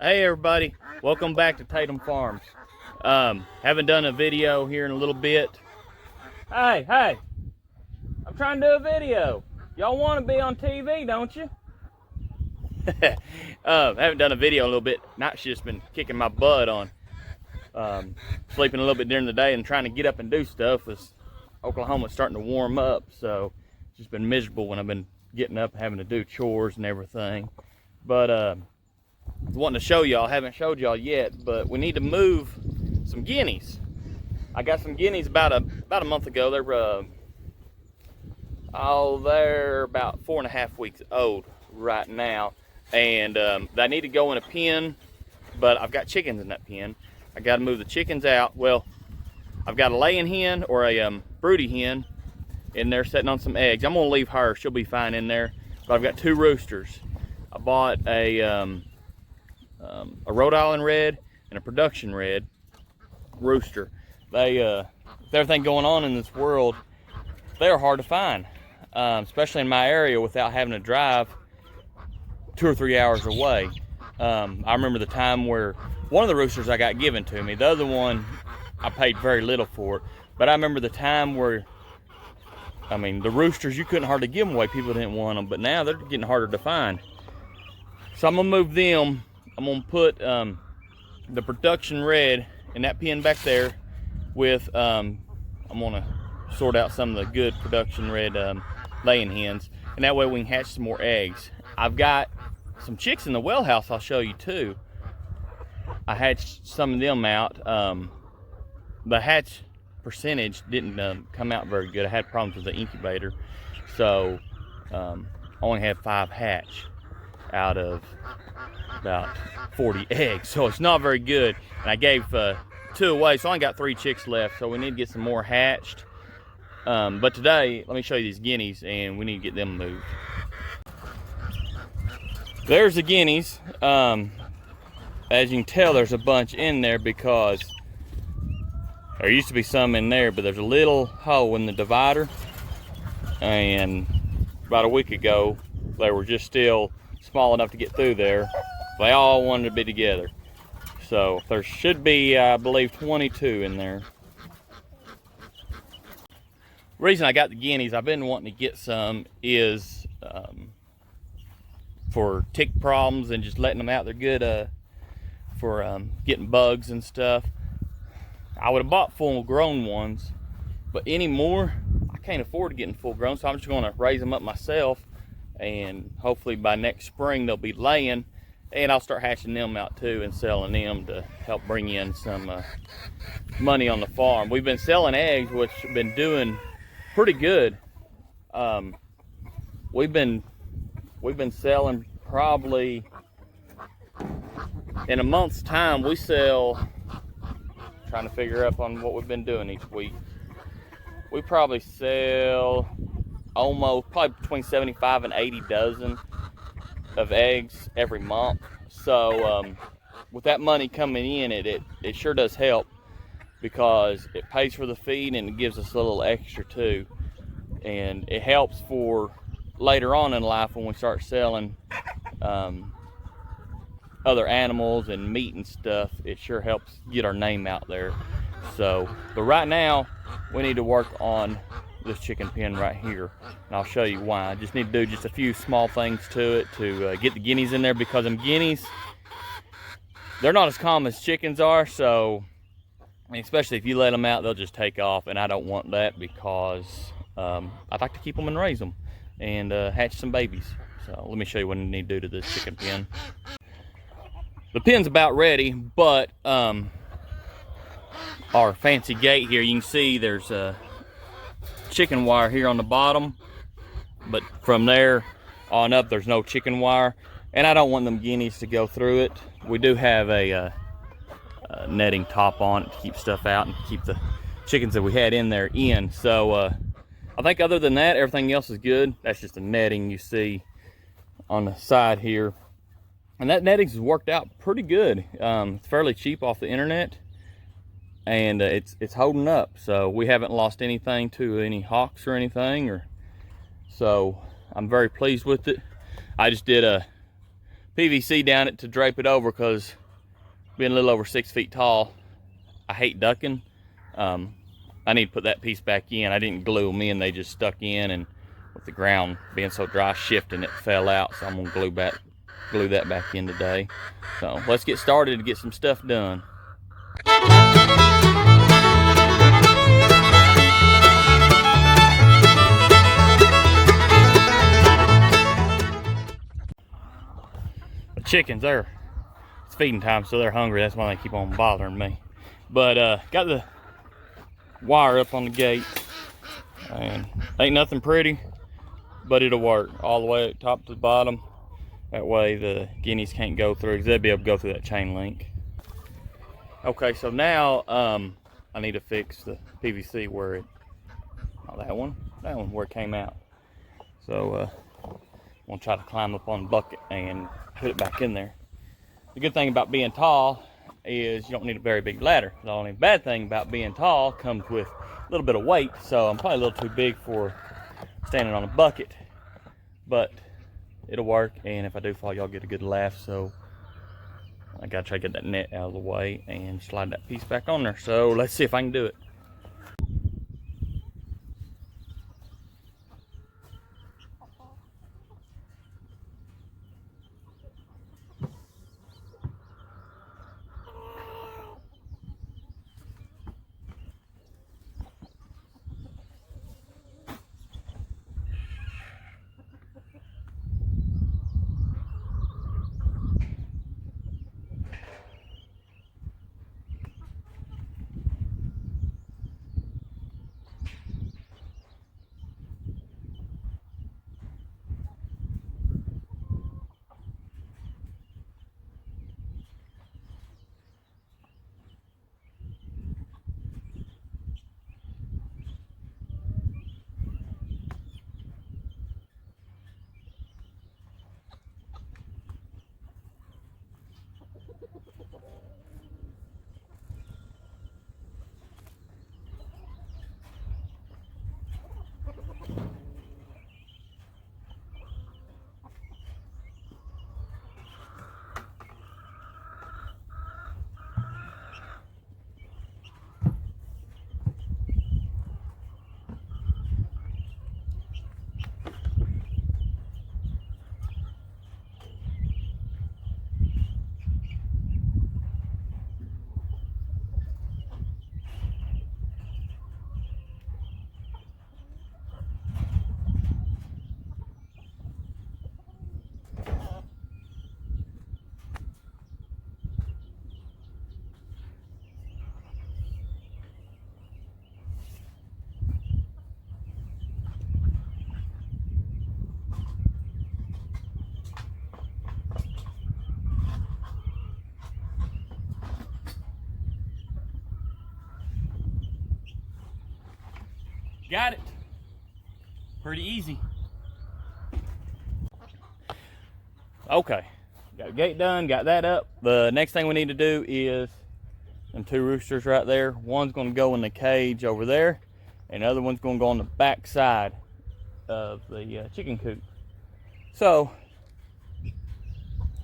Hey everybody, welcome back to Tatum Farms. Haven't done a video here in a little bit. Hey, I'm trying to do a video. Y'all want to be on TV, don't you? Haven't done a video in a little bit. Night's just been kicking my butt on sleeping a little bit during the day and trying to get up and do stuff. As Oklahoma's starting to warm up, so it's just been miserable when I've been getting up and having to do chores and everything. But I was wanting to show y'all, haven't showed y'all yet, but we need to move some guineas. I got some guineas about a month ago. They're they're about 4.5 weeks old right now, and they need to go in a pen, but I've got chickens in that pen. I got to move the chickens out. Well, I've got a laying hen or a broody hen in there sitting on some eggs. I'm gonna leave her, she'll be fine in there, but I've got 2 roosters. I bought a Rhode Island red and a production red rooster. They with everything going on in this world, they're hard to find, especially in my area without having to drive 2 or 3 hours away. I remember the time where one of the roosters I got given to me, the other one I paid very little for it, but I remember the time where, I mean, the roosters, you couldn't hardly give them away. People didn't want them, but now they're getting harder to find. So I'm gonna move them. I'm gonna put the production red in that pen back there with, I'm gonna sort out some of the good production red laying hens, and that way we can hatch some more eggs. I've got some chicks in the well house I'll show you too. I hatched some of them out. The hatch percentage didn't come out very good. I had problems with the incubator, so I only had 5 hatch out of about 40 eggs, so it's not very good. And I gave 2 away, so I only got 3 chicks left, so we need to get some more hatched. But today, let me show you these guineas, and we need to get them moved. There's the guineas. As you can tell, there's a bunch in there because there used to be some in there, but there's a little hole in the divider, and about a week ago they were just still small enough to get through there. They all wanted to be together, so there should be, I believe, 22 in there. The reason I got the guineas, I've been wanting to get some, is for tick problems and just letting them out. They're good for getting bugs and stuff. I would have bought full grown ones, but anymore I can't afford to get full grown, so I'm just going to raise them up myself, and hopefully by next spring they'll be laying, and I'll start hatching them out too and selling them to help bring in some money on the farm. We've been selling eggs, which have been doing pretty good. We've been selling, probably in a month's time we sell, trying to figure up on what we've been doing each week, we probably sell probably between 75 and 80 dozen of eggs every month. So with that money coming in, it sure does help, because it pays for the feed and it gives us a little extra too, and it helps for later on in life when we start selling other animals and meat and stuff. It sure helps get our name out there. So, but right now we need to work on this chicken pen right here, and I'll show you why. I just need to do just a few small things to it to get the guineas in there, because them guineas, they're not as common as chickens are. So, I mean, especially if you let them out, they'll just take off, and I don't want that, because I'd like to keep them and raise them and hatch some babies. So let me show you what I need to do to this chicken pen. The pen's about ready, but our fancy gate here, you can see there's a chicken wire here on the bottom, but from there on up there's no chicken wire, and I don't want them guineas to go through it. We do have a netting top on it to keep stuff out and keep the chickens that we had in there in. So I think other than that, everything else is good. That's just the netting you see on the side here, and that netting's worked out pretty good. It's fairly cheap off the internet, and it's holding up, so we haven't lost anything to any hawks or anything, so I'm very pleased with it. I just did a PVC down it to drape it over, because being a little over 6 feet tall, I hate ducking. I need to put that piece back in. I didn't glue them in, they just stuck in, and with the ground being so dry shifting, it fell out. So I'm gonna glue that back in today. So let's get started to get some stuff done. The chickens, it's feeding time, so they're hungry. That's why they keep on bothering me. But got the wire up on the gate, and ain't nothing pretty, but it'll work all the way top to the bottom. That way the guineas can't go through, because they'll be able to go through that chain link. Okay, so now I need to fix the PVC where it, not that one where it came out. So I'm gonna try to climb up on the bucket and put it back in there. The good thing about being tall is you don't need a very big ladder. The only bad thing about being tall comes with a little bit of weight, so I'm probably a little too big for standing on a bucket, but it'll work, and if I do fall, y'all get a good laugh. So I gotta try to get that net out of the way and slide that piece back on there. So let's see if I can do it. Got it. Pretty easy. Okay, got the gate done, got that up. The next thing we need to do is them 2 roosters right there. One's gonna go in the cage over there, and the other one's gonna go on the back side of the chicken coop. So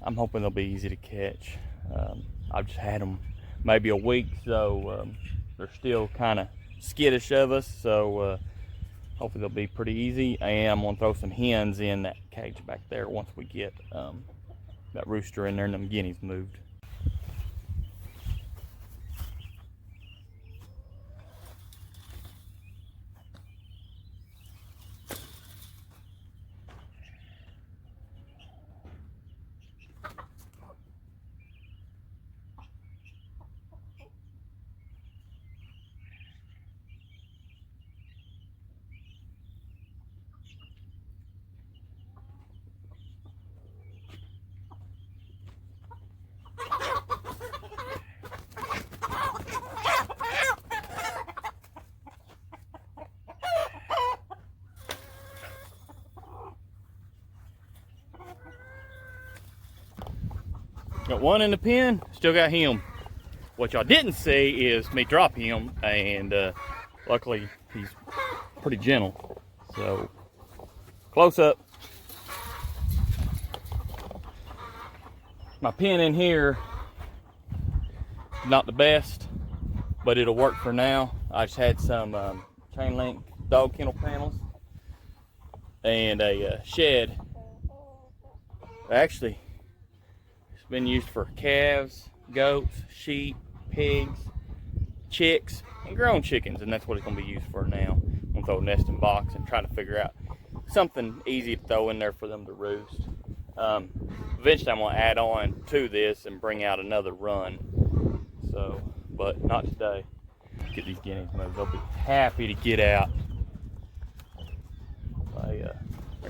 I'm hoping they'll be easy to catch. I've just had them maybe a week, so they're still kind of skittish of us, so hopefully they'll be pretty easy. And I'm gonna throw some hens in that cage back there once we get that rooster in there and them guineas moved. Got one in the pen, still got him. What y'all didn't see is me drop him, and luckily he's pretty gentle. So, close up. My pen in here, not the best, but it'll work for now. I just had some chain link dog kennel panels and a shed. Actually, it's been used for calves, goats, sheep, pigs, chicks, and grown chickens, and that's what it's gonna be used for now. I'm gonna throw a nesting box and try to figure out something easy to throw in there for them to roost. Eventually I'm gonna add on to this and bring out another run. So, but not today. Get these guineas moved. They'll be happy to get out. They're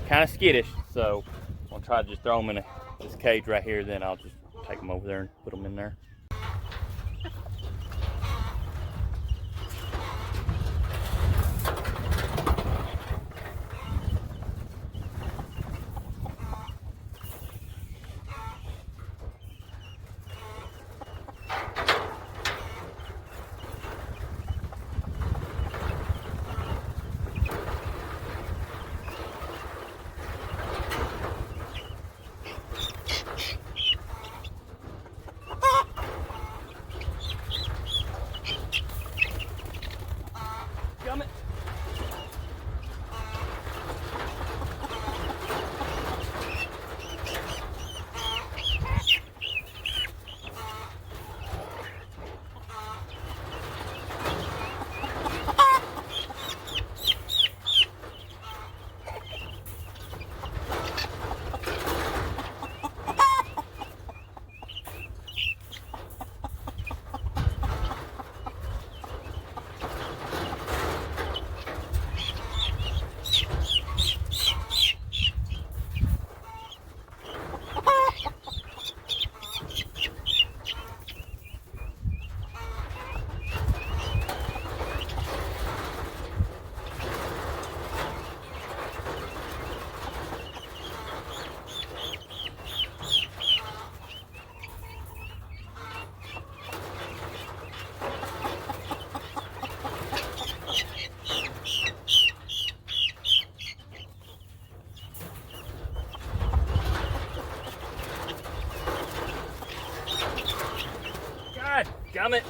kind of skittish, so I'm gonna try to just throw them in this cage right here. Then I'll just take them over there and put them in there. Coming. God damn it.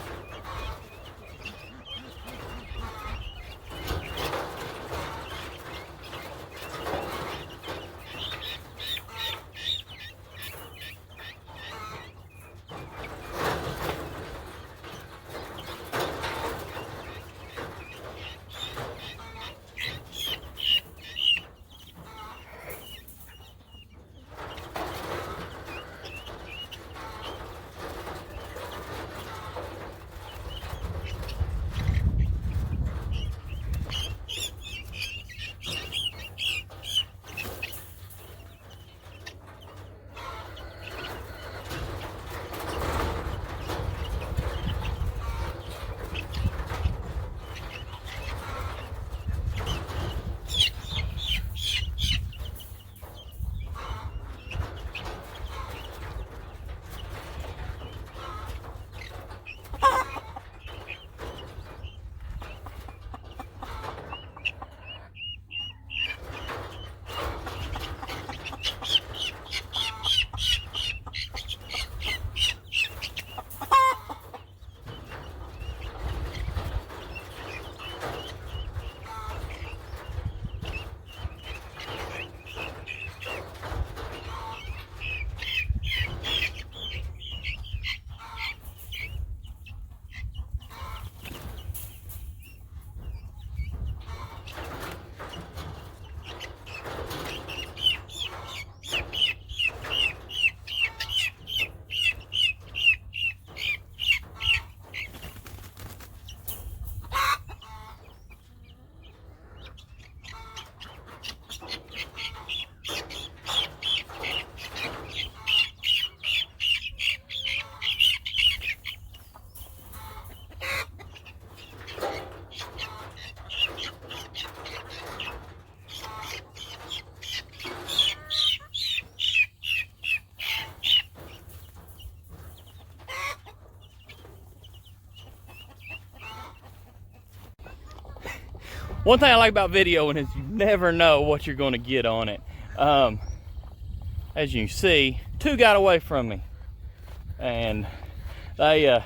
One thing I like about videoing is you never know what you're gonna get on it. As you can see, two got away from me. and they're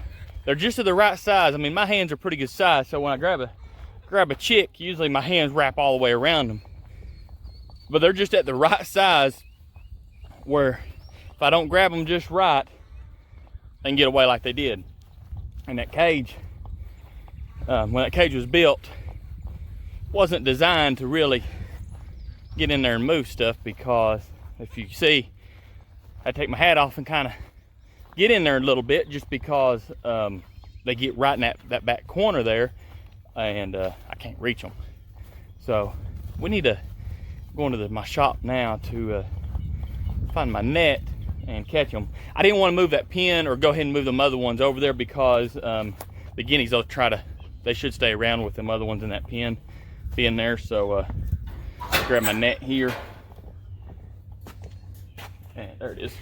just of the right size. I mean, my hands are pretty good size, so when I grab a chick, usually my hands wrap all the way around them. But they're just at the right size where if I don't grab them just right, they can get away like they did. And that cage, when that cage was built, wasn't designed to really get in there and move stuff, because if you see, I take my hat off and kind of get in there a little bit, just because they get right in that back corner there, and I can't reach them. So we need to go into my shop now to find my net and catch them. I didn't want to move that pen or go ahead and move them other ones over there, because the guineas, they should stay around with them other ones in that pen being there. So grab my net here, and there it is.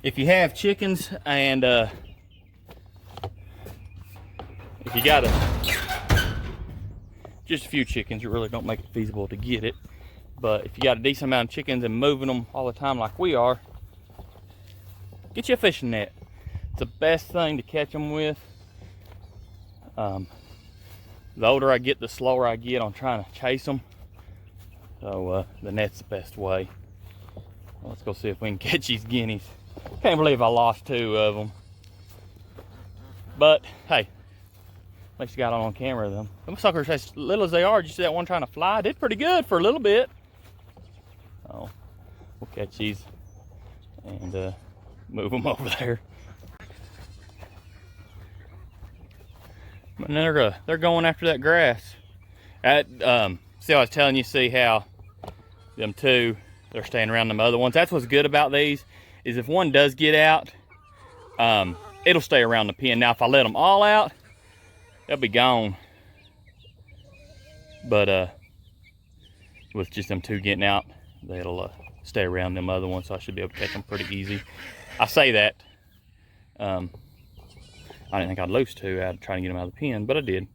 If you have chickens, and if you got just a few chickens, it really don't make it feasible to get it. But if you got a decent amount of chickens and moving them all the time like we are, get you a fishing net. It's the best thing to catch them with. The older I get, the slower I get on trying to chase them. So the net's the best way. Well, let's go see if we can catch these guineas. Can't believe I lost 2 of them. But hey, at least you got on camera them. Them suckers, as little as they are, did you see that one trying to fly? Did pretty good for a little bit. Oh, we'll catch these and move them over there. And they're going after that grass. See, I was telling you, see how them 2, they're staying around them other ones. That's what's good about these, is if one does get out, it'll stay around the pen. Now, if I let them all out, they'll be gone. But with just them 2 getting out, they'll stay around them other ones, so I should be able to catch them pretty easy. I say that. I didn't think I'd lose 2 out of trying to get them out of the pen, but I did.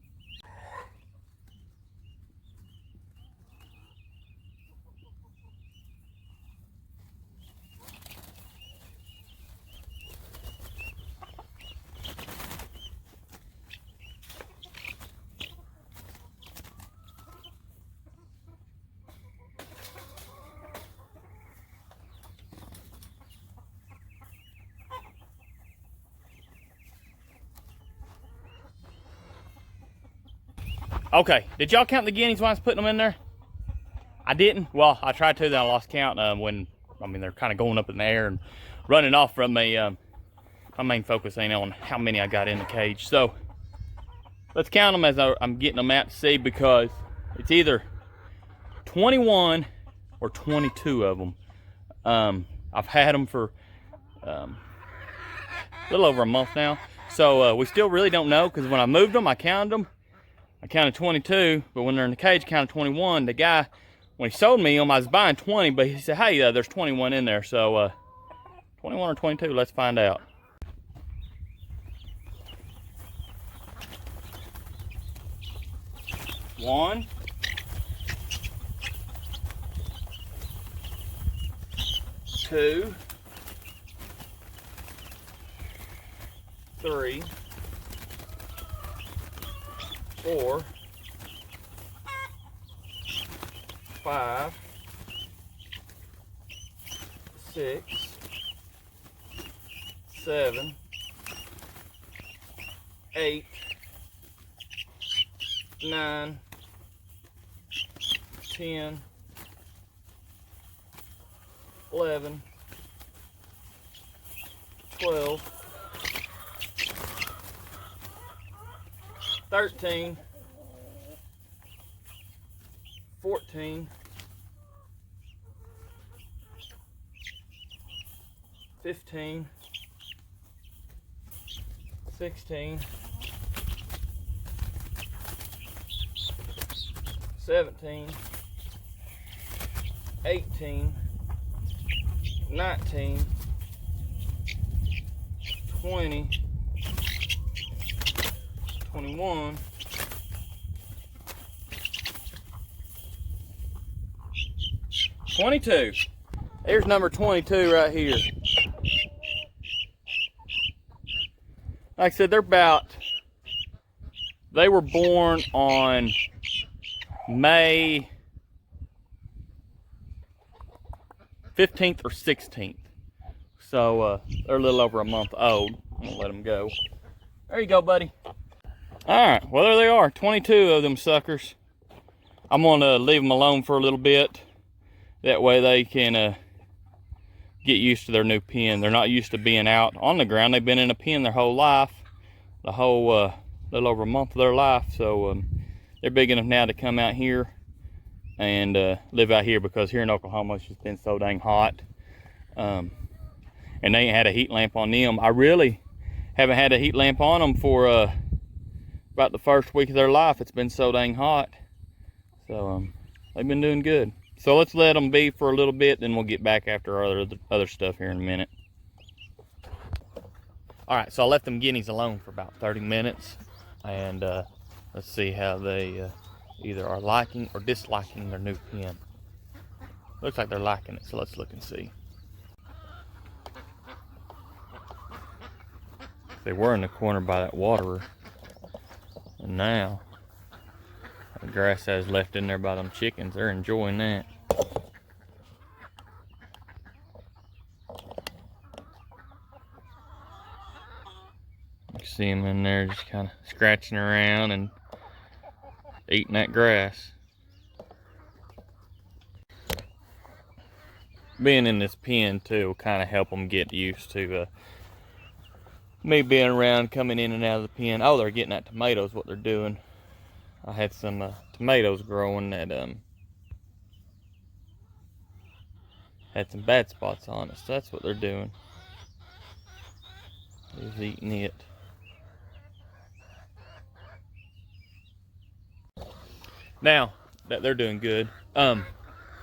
Okay, did y'all count the guineas when I was putting them in there? I didn't. Well, I tried to, then I lost count when, I mean, they're kind of going up in the air and running off from me. My main focus ain't on how many I got in the cage. So let's count them as I'm getting them out to see, because it's either 21 or 22 of them. I've had them for a little over a month now. So we still really don't know, because when I moved them, I counted them. I counted 22, but when they're in the cage, I counted 21. The guy, when he sold me them, I was buying 20, but he said, hey, there's 21 in there. So 21 or 22, let's find out. One. 2. 3. 4. 5. 6. 7. 8. 9. 10. 11. 12. 13, 14, 15, 16, 17, 18, 19, 20, 21, 22, 22. Here's number 22 right here. Like I said, they were born on May 15th or 16th. So they're a little over a month old. I'm gonna let them go. There you go, buddy. All right, well, there they are, 22 of them suckers. I'm gonna leave them alone for a little bit. That way they can get used to their new pen. They're not used to being out on the ground. They've been in a pen their whole life, the whole little over a month of their life. So they're big enough now to come out here and live out here, because here in Oklahoma it's just been so dang hot. And they ain't had a heat lamp on them. I really haven't had a heat lamp on them for about the first week of their life. It's been so dang hot. So they've been doing good. So let's let them be for a little bit, then we'll get back after our other stuff here in a minute. All right, so I left them guineas alone for about 30 minutes, and let's see how they either are liking or disliking their new pen. Looks like they're liking it, so let's look and see. They were in the corner by that waterer, and now the grass has left in there by them chickens. They're enjoying that. You see them in there just kind of scratching around and eating that grass. Being in this pen too will kind of help them get used to me being around, coming in and out of the pen. Oh, they're getting at tomatoes, what they're doing. I had some tomatoes growing that had some bad spots on it, so that's what they're doing. He's eating it. Now that they're doing good,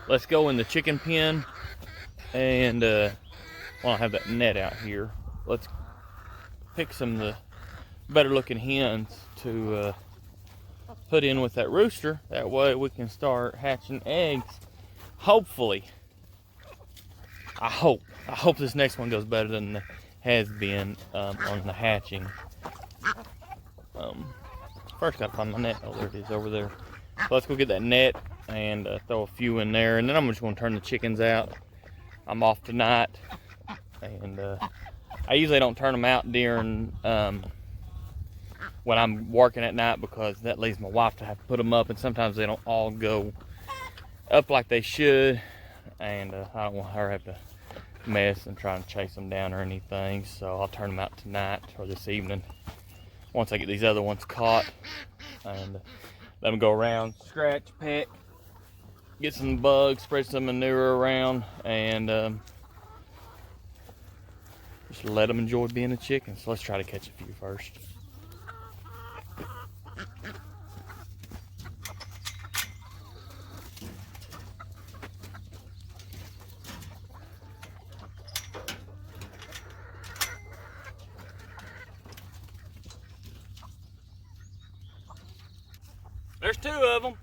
let's go in the chicken pen, and well, I have that net out here. Let's pick some of the better looking hens to put in with that rooster. That way we can start hatching eggs. Hopefully, I hope this next one goes better than the has been on the hatching. First gotta find my net. Oh, there it is over there. So let's go get that net and throw a few in there, and then I'm just gonna turn the chickens out. I'm off tonight, and I usually don't turn them out during when I'm working at night, because that leaves my wife to have to put them up, and sometimes they don't all go up like they should, and I don't want her to have to mess and try and chase them down or anything. So I'll turn them out tonight or this evening once I get these other ones caught, and let them go around, scratch, peck, get some bugs, spread some manure around, and just let them enjoy being a chicken. So let's try to catch a few first. There's two of them.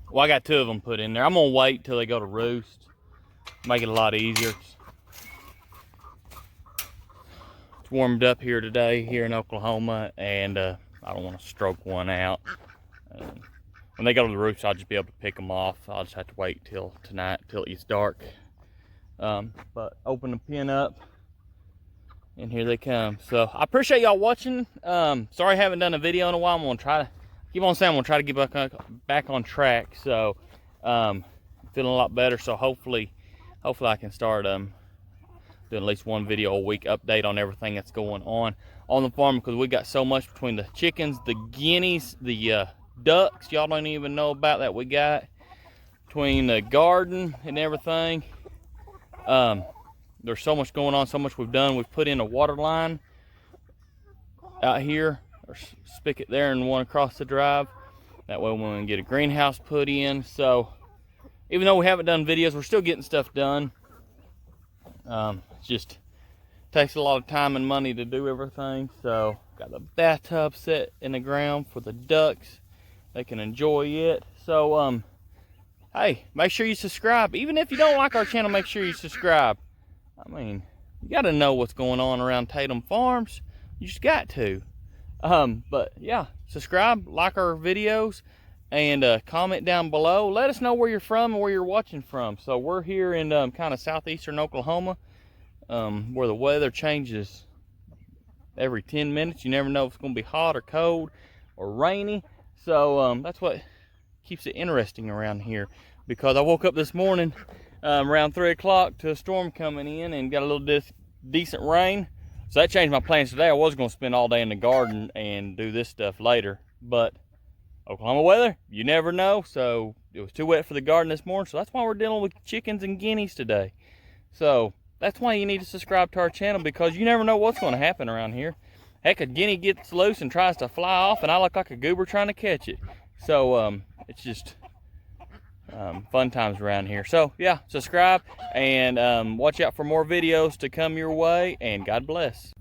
Well, I got two of them put in there. I'm gonna wait till they go to roost. Make it a lot easier. It's warmed up here today, here in Oklahoma, and I don't want to stroke one out. When they go to the roost, I'll just be able to pick them off. I'll just have to wait till tonight, till it gets dark. But open the pen up, and here they come. So I appreciate y'all watching. Sorry I haven't done a video in a while. I'm gonna try to keep on saying I'm gonna try to get back on track. So feeling a lot better. So hopefully I can start doing at least one video a week update on everything that's going on the farm, because we got so much between the chickens, the guineas, the ducks y'all don't even know about that we got, between the garden and everything. There's so much going on, so much we've done. We've put in a water line out here, or spigot there, and one across the drive. That way when we get a greenhouse put in. So even though we haven't done videos, we're still getting stuff done. It just takes a lot of time and money to do everything. So got the bathtub set in the ground for the ducks. They can enjoy it. So hey, make sure you subscribe. Even if you don't like our channel, make sure you subscribe. I mean, you got to know what's going on around Tatum Farms. You just got to. But yeah, subscribe, like our videos, and comment down below. Let us know where you're from and where you're watching from. So we're here in kind of southeastern Oklahoma, where the weather changes every 10 minutes. You never know if it's going to be hot or cold or rainy. So that's what keeps it interesting around here, because I woke up this morning around 3 o'clock to a storm coming in and got a little decent rain. So that changed my plans today. I was going to spend all day in the garden and do this stuff later, but Oklahoma weather, you never know. So it was too wet for the garden this morning, so that's why we're dealing with chickens and guineas today. So that's why you need to subscribe to our channel, because you never know what's going to happen around here. Heck, a guinea gets loose and tries to fly off, and I look like a goober trying to catch it. So it's just fun times around here. So yeah, subscribe and watch out for more videos to come your way, and God bless.